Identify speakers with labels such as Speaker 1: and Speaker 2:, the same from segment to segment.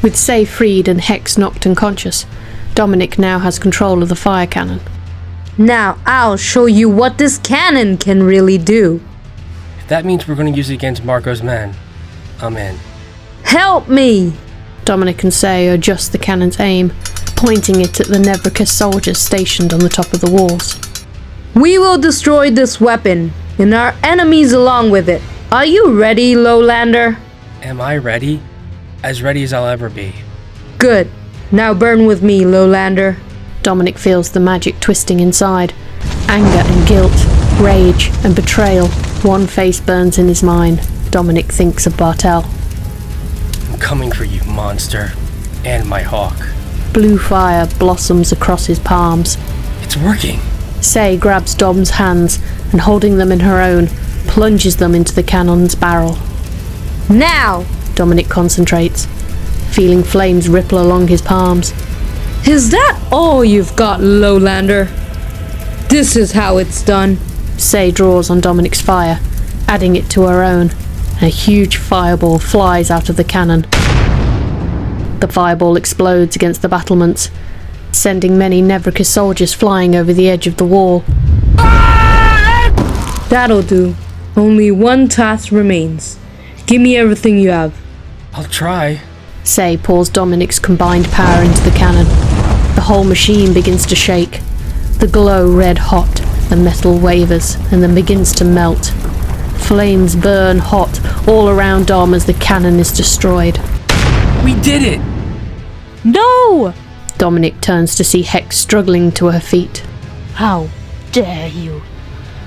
Speaker 1: With Sei freed and Hex knocked unconscious, Dominic now has control of the fire cannon.
Speaker 2: Now I'll show you what this cannon can really do.
Speaker 3: If that means we're going to use it against Marco's men, I'm in.
Speaker 2: Help me!
Speaker 1: Dominic and Sei adjust the cannon's aim, pointing it at the Nevricus soldiers stationed on the top of the walls.
Speaker 2: We will destroy this weapon, and our enemies along with it. Are you ready, Lowlander?
Speaker 3: Am I ready? As ready as I'll ever be.
Speaker 2: Good. Now burn with me, Lowlander.
Speaker 1: Dominic feels the magic twisting inside. Anger and guilt, rage and betrayal. One face burns in his mind. Dominic thinks of Bartel.
Speaker 3: I'm coming for you, monster. And my hawk.
Speaker 1: Blue fire blossoms across his palms.
Speaker 3: It's working.
Speaker 1: Sei grabs Dom's hands and, holding them in her own, plunges them into the cannon's barrel.
Speaker 2: Now!
Speaker 1: Dominic concentrates, feeling flames ripple along his palms.
Speaker 2: Is that all you've got, Lowlander? This is how it's done.
Speaker 1: Sei draws on Dominic's fire, adding it to her own. A huge fireball flies out of the cannon. The fireball explodes against the battlements, sending many Nevricus soldiers flying over the edge of the wall.
Speaker 2: That'll do. Only one task remains. Give me everything you have.
Speaker 3: I'll try.
Speaker 1: Sei pours Dominic's combined power into the cannon. The whole machine begins to shake. The glow red hot, the metal wavers and then begins to melt. Flames burn hot all around Dom as the cannon is destroyed.
Speaker 3: We did it!
Speaker 4: No!
Speaker 1: Dominic turns to see Hex struggling to her feet.
Speaker 4: How dare you?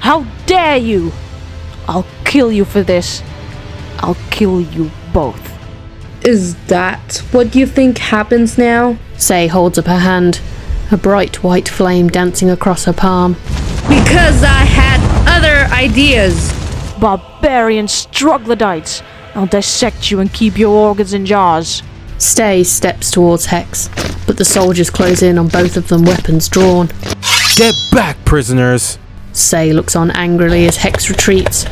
Speaker 4: How dare you? I'll kill you for this. I'll kill you both.
Speaker 2: Is that what you think happens now?
Speaker 1: Sei holds up her hand, a bright white flame dancing across her palm.
Speaker 2: Because I had other ideas.
Speaker 4: Barbarian troglodytes. I'll dissect you and keep your organs in jars.
Speaker 1: Sei steps towards Hex, but the soldiers close in on both of them, weapons drawn.
Speaker 5: Get back, prisoners!
Speaker 1: Sei looks on angrily as Hex retreats.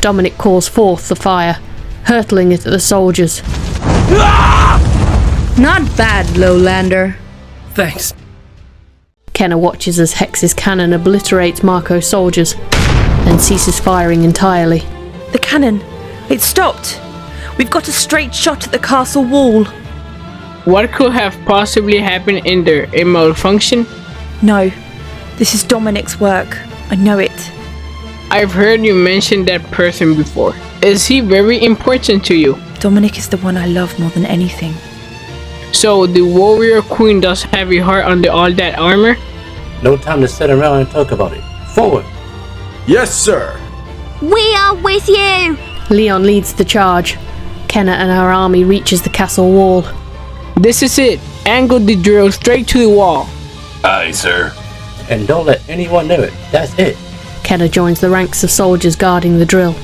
Speaker 1: Dominic calls forth the fire, hurtling it at the soldiers.
Speaker 2: Not bad, Lowlander.
Speaker 3: Thanks.
Speaker 1: Kenna watches as Hex's cannon obliterates Marco's soldiers, then ceases firing entirely.
Speaker 6: The cannon! It stopped! We've got a straight shot at the castle wall.
Speaker 7: What could have possibly happened in there? A malfunction?
Speaker 6: No. This is Dominic's work. I know it.
Speaker 7: I've heard you mention that person before. Is he very important to you?
Speaker 6: Dominic is the one I love more than anything.
Speaker 7: So the warrior queen does have a heart under all that armor?
Speaker 8: No time to sit around and talk about it. Forward!
Speaker 5: Yes, sir!
Speaker 9: We are with you!
Speaker 1: Leon leads the charge. Kenna and her army reaches the castle wall.
Speaker 7: This is it. Angle the drill straight to the wall.
Speaker 8: Aye, sir. And don't let anyone know it. That's it.
Speaker 1: Kenna joins the ranks of soldiers guarding the drill.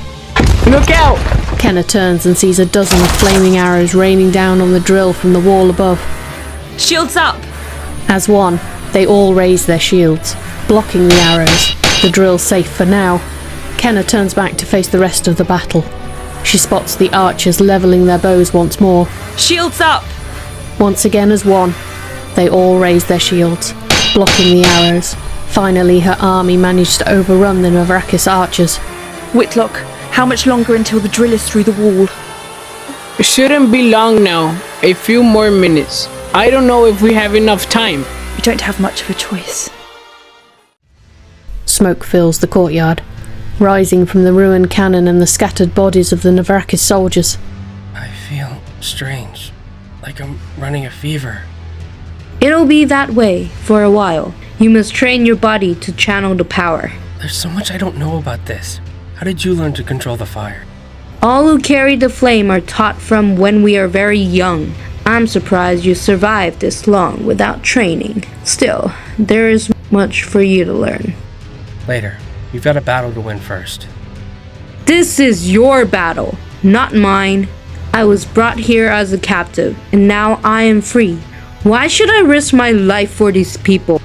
Speaker 7: Look out!
Speaker 1: Kenna turns and sees a dozen of flaming arrows raining down on the drill from the wall above.
Speaker 6: Shields up!
Speaker 1: As one, they all raise their shields, blocking the arrows. The drill's safe for now. Kenna turns back to face the rest of the battle. She spots the archers levelling their bows once more.
Speaker 6: Shields up!
Speaker 1: Once again as one, they all raise their shields, blocking the arrows. Finally, her army managed to overrun the Nevricus archers.
Speaker 6: Whitlock, how much longer until the drill is through the wall?
Speaker 7: It shouldn't be long now. A few more minutes. I don't know if we have enough time.
Speaker 6: We don't have much of a choice.
Speaker 1: Smoke fills the courtyard, rising from the ruined cannon and the scattered bodies of the Nevricus soldiers.
Speaker 3: I feel strange. Like I'm running a fever.
Speaker 2: It'll be that way for a while. You must train your body to channel the power.
Speaker 3: There's so much I don't know about this. How did you learn to control the fire?
Speaker 2: All who carry the flame are taught from when we are very young. I'm surprised you survived this long without training. Still, there is much for you to learn.
Speaker 3: Later. We've got a battle to win first.
Speaker 2: This is your battle, not mine. I was brought here as a captive, and now I am free. Why should I risk my life for these people?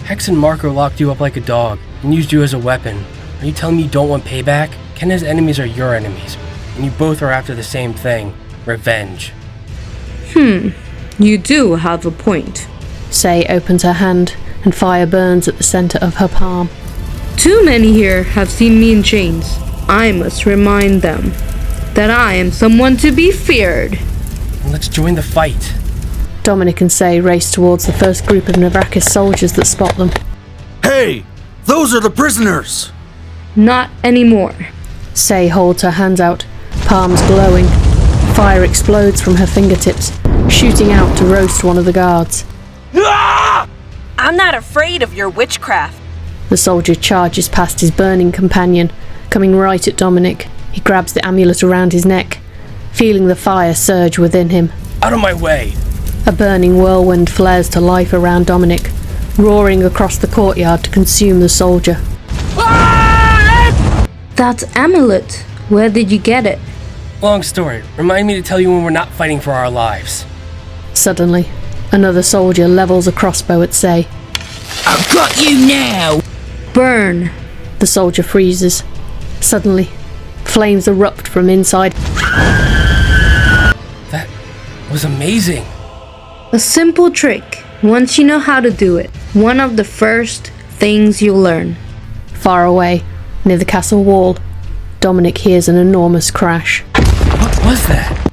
Speaker 3: Hex and Marco locked you up like a dog and used you as a weapon. Are you telling me you don't want payback? Kenna's enemies are your enemies, and you both are after the same thing, revenge.
Speaker 2: You do have a point.
Speaker 1: Sei opens her hand, and fire burns at the center of her palm.
Speaker 2: Too many here have seen me in chains. I must remind them that I am someone to be feared.
Speaker 3: Let's join the fight.
Speaker 1: Dominic and Sei race towards the first group of Navrakis soldiers that spot them.
Speaker 5: Hey, those are the prisoners!
Speaker 2: Not anymore.
Speaker 1: Sei holds her hands out, palms glowing. Fire explodes from her fingertips, shooting out to roast one of the guards.
Speaker 6: I'm not afraid of your witchcraft.
Speaker 1: The soldier charges past his burning companion, coming right at Dominic. He grabs the amulet around his neck, feeling the fire surge within him.
Speaker 3: Out of my way!
Speaker 1: A burning whirlwind flares to life around Dominic, roaring across the courtyard to consume the soldier.
Speaker 2: That amulet. Where did you get it?
Speaker 3: Long story. Remind me to tell you when we're not fighting for our lives.
Speaker 1: Suddenly, another soldier levels a crossbow at Sei.
Speaker 4: I've got you now!
Speaker 2: Burn.
Speaker 1: The soldier freezes. Suddenly, flames erupt from inside.
Speaker 3: That was amazing.
Speaker 2: A simple trick. Once you know how to do it, one of the first things you'll learn.
Speaker 1: Far away, near the castle wall, Dominic hears an enormous crash.
Speaker 3: What was that?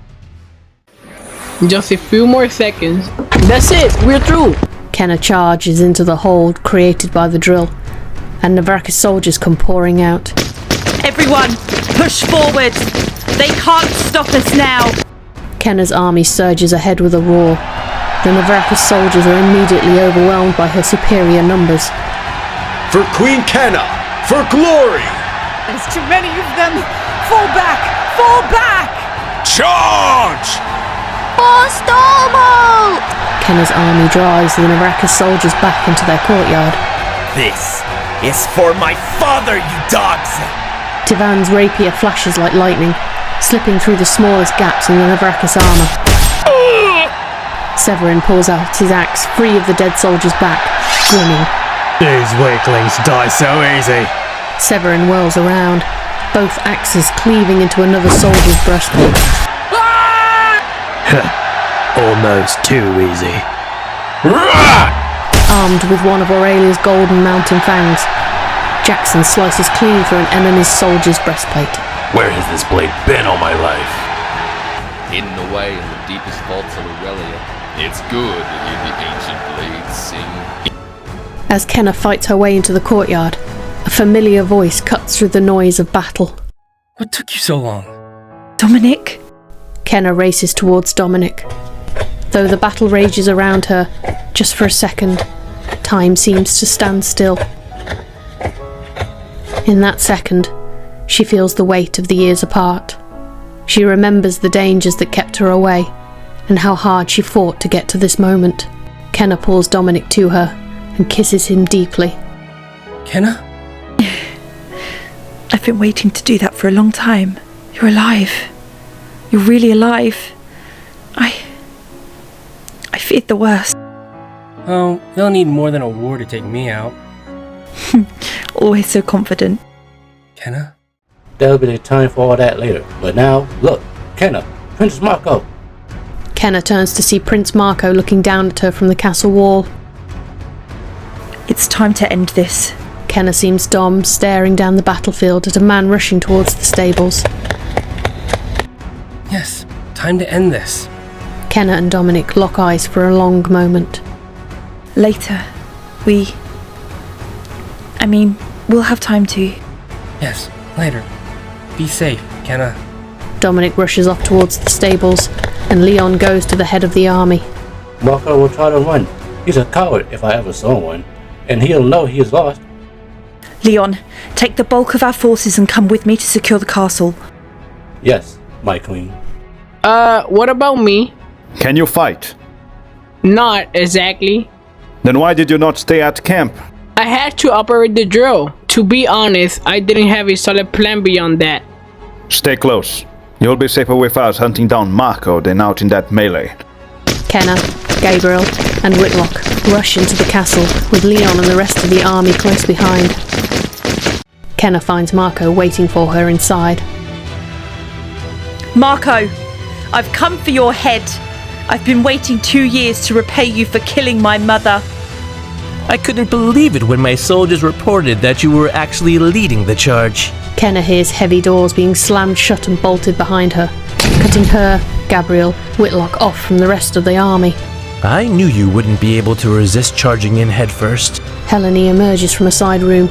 Speaker 7: Just a few more seconds. That's it, we're through.
Speaker 1: Kenna charges into the hold created by the drill, and Navrakis soldiers come pouring out.
Speaker 6: Everyone, push forward. They can't stop us now.
Speaker 1: Kenna's army surges ahead with a roar. The Navrakis soldiers are immediately overwhelmed by her superior numbers.
Speaker 5: For Queen Kenna! For glory!
Speaker 4: There's too many of them! Fall back! Fall back!
Speaker 5: Charge!
Speaker 9: For Stormholt!
Speaker 1: Kenna's army drives the Navrakis soldiers back into their courtyard.
Speaker 10: This is for my father, you dogs!
Speaker 1: Tivan's rapier flashes like lightning, slipping through the smallest gaps in the Navrakis armor. Severin pulls out his axe, free of the dead soldier's back, grinning.
Speaker 10: These weaklings die so easy.
Speaker 1: Severin whirls around, both axes cleaving into another soldier's breastplate.
Speaker 10: Almost too easy.
Speaker 1: Armed with one of Aurelia's golden mountain fangs, Jackson slices clean through an enemy's soldier's breastplate.
Speaker 8: Where has this blade been all my life?
Speaker 11: Hidden away in the deepest vaults of Aurelia. It's good to hear the ancient blades sing.
Speaker 1: As Kenna fights her way into the courtyard, a familiar voice cuts through the noise of battle.
Speaker 3: What took you so long?
Speaker 6: Dominic?
Speaker 1: Kenna races towards Dominic. Though the battle rages around her, just for a second, time seems to stand still. In that second, she feels the weight of the years apart. She remembers the dangers that kept her away, and how hard she fought to get to this moment. Kenna pulls Dominic to her and kisses him deeply.
Speaker 3: Kenna?
Speaker 6: I've been waiting to do that for a long time. You're alive. You're really alive. I feared the worst.
Speaker 3: Oh, they'll need more than a war to take me out.
Speaker 6: Always so confident.
Speaker 3: Kenna?
Speaker 8: There'll be time for all that later. But now, look, Kenna, Prince Marco.
Speaker 1: Kenna turns to see Prince Marco looking down at her from the castle wall.
Speaker 6: It's time to end this.
Speaker 1: Kenna seems Dom staring down the battlefield at a man rushing towards the stables.
Speaker 3: Yes, time to end this.
Speaker 1: Kenna and Dominic lock eyes for a long moment.
Speaker 6: Later, we'll have time to.
Speaker 3: Yes, later. Be safe, Kenna.
Speaker 1: Dominic rushes off towards the stables, and Leon goes to the head of the army.
Speaker 8: Marco will try to run. He's a coward if I ever saw one. And he'll know he is lost.
Speaker 6: Leon, take the bulk of our forces and come with me to secure the castle.
Speaker 8: Yes, my queen.
Speaker 7: What about me?
Speaker 12: Can you fight?
Speaker 7: Not exactly.
Speaker 12: Then why did you not stay at camp?
Speaker 7: I had to operate the drill. To be honest, I didn't have a solid plan beyond that.
Speaker 12: Stay close. You'll be safer with us hunting down Marco than out in that melee.
Speaker 1: Kenna, Gabriel, and Whitlock rush into the castle with Leon and the rest of the army close behind. Kenna finds Marco waiting for her inside.
Speaker 6: Marco, I've come for your head. I've been waiting 2 years to repay you for killing my mother.
Speaker 13: I couldn't believe it when my soldiers reported that you were actually leading the charge.
Speaker 1: Kenna hears heavy doors being slammed shut and bolted behind her, cutting her, Gabriel, Whitlock off from the rest of the army.
Speaker 13: I knew you wouldn't be able to resist charging in headfirst.
Speaker 1: Helene emerges from a side room,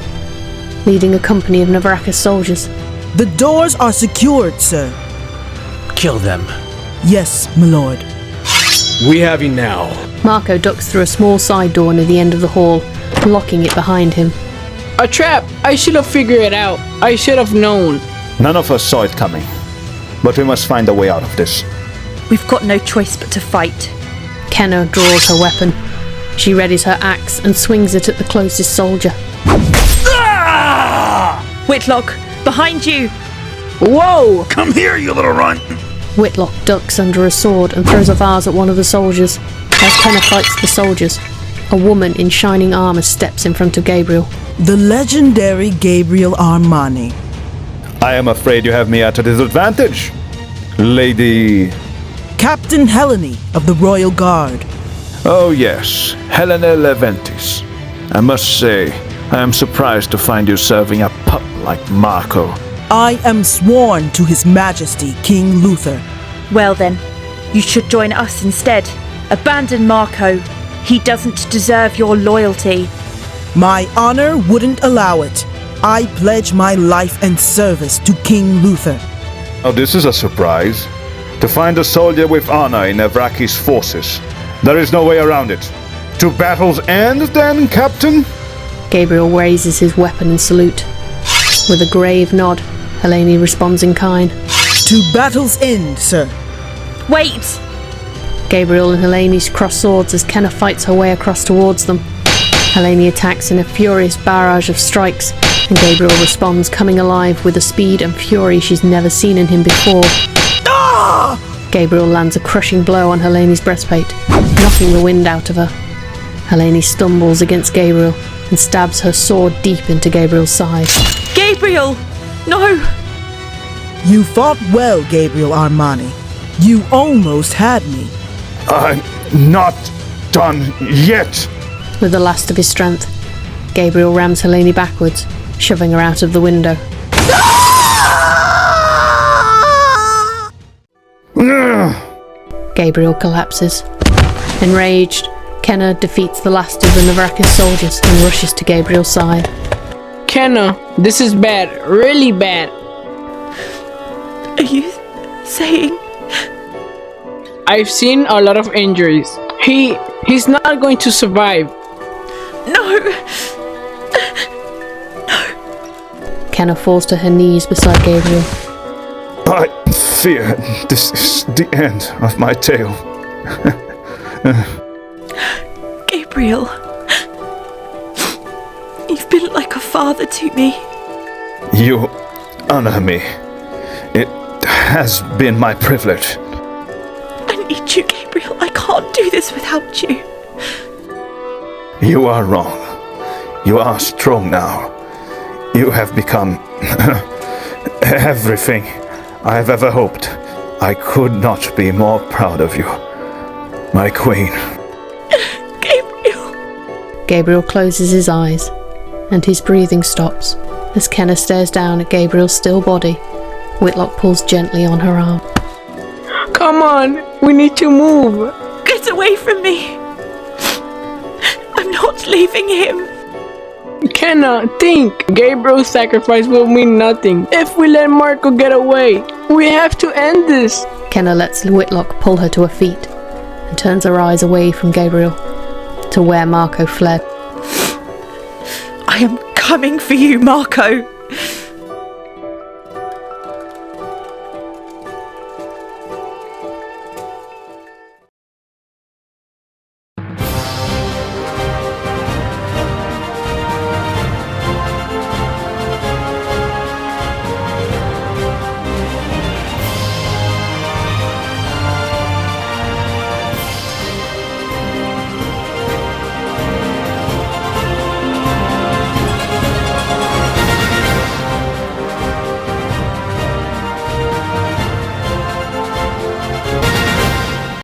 Speaker 1: leading a company of Navraka's soldiers.
Speaker 14: The doors are secured, sir.
Speaker 13: Kill them.
Speaker 14: Yes, my lord.
Speaker 5: We have you now.
Speaker 1: Marco ducks through a small side door near the end of the hall, locking it behind him.
Speaker 7: A trap! I should have figured it out. I should have known.
Speaker 12: None of us saw it coming. But we must find a way out of this.
Speaker 6: We've got no choice but to fight.
Speaker 1: Kenna draws her weapon. She readies her axe and swings it at the closest soldier.
Speaker 6: Whitlock, behind you!
Speaker 7: Whoa!
Speaker 12: Come here, you little runt!
Speaker 1: Whitlock ducks under a sword and throws a vase at one of the soldiers. As Kenna fights the soldiers, a woman in shining armor steps in front of Gabriel.
Speaker 14: The legendary Gabriel Armani.
Speaker 12: I am afraid you have me at a disadvantage, Lady...
Speaker 14: Captain Helene of the Royal Guard.
Speaker 12: Oh yes, Helena Leventis. I must say, I am surprised to find you serving a pup like Marco.
Speaker 14: I am sworn to His Majesty King Luther.
Speaker 6: Well then, you should join us instead. Abandon Marco. He doesn't deserve your loyalty.
Speaker 14: My honor wouldn't allow it. I pledge my life and service to King Luther.
Speaker 12: Oh, this is a surprise. To find a soldier with honor in Navraki's forces. There is no way around it. To battle's end, then, Captain?
Speaker 1: Gabriel raises his weapon in salute. With a grave nod, Helene responds in kind.
Speaker 14: To battle's end, sir.
Speaker 6: Wait!
Speaker 1: Gabriel and Helene cross swords as Kenna fights her way across towards them. Helene attacks in a furious barrage of strikes, and Gabriel responds, coming alive with a speed and fury she's never seen in him before. Gabriel lands a crushing blow on Helene's breastplate, knocking the wind out of her. Helene stumbles against Gabriel and stabs her sword deep into Gabriel's side.
Speaker 6: Gabriel! No!
Speaker 14: You fought well, Gabriel Armani. You almost had me.
Speaker 12: I'm not done yet.
Speaker 1: With the last of his strength, Gabriel rams Helene backwards, shoving her out of the window. Gabriel collapses. Enraged, Kenna defeats the last of the Navraka's soldiers and rushes to Gabriel's side.
Speaker 7: Kenna, this is bad. Really bad.
Speaker 6: Are you saying?
Speaker 7: I've seen a lot of injuries. He's not going to survive.
Speaker 6: No!
Speaker 1: Kenna falls to her knees beside Gabriel.
Speaker 12: I fear this is the end of my tale.
Speaker 6: Gabriel, you've been like a father to me.
Speaker 12: You honor me. It has been my privilege.
Speaker 6: I need you, Gabriel. I can't do this without you.
Speaker 12: You are wrong. You are strong now. You have become everything I have ever hoped. I could not be more proud of you, my queen.
Speaker 6: Gabriel.
Speaker 1: Gabriel closes his eyes, and his breathing stops as Kenna stares down at Gabriel's still body. Whitlock pulls gently on her arm.
Speaker 7: Come on, we need to move.
Speaker 6: Get away from me. I'm not leaving him.
Speaker 7: Kenna, think. Gabriel's sacrifice will mean nothing if we let Marco get away. We have to end this.
Speaker 1: Kenna lets Whitlock pull her to her feet and turns her eyes away from Gabriel to where Marco fled.
Speaker 6: I am coming for you, Marco.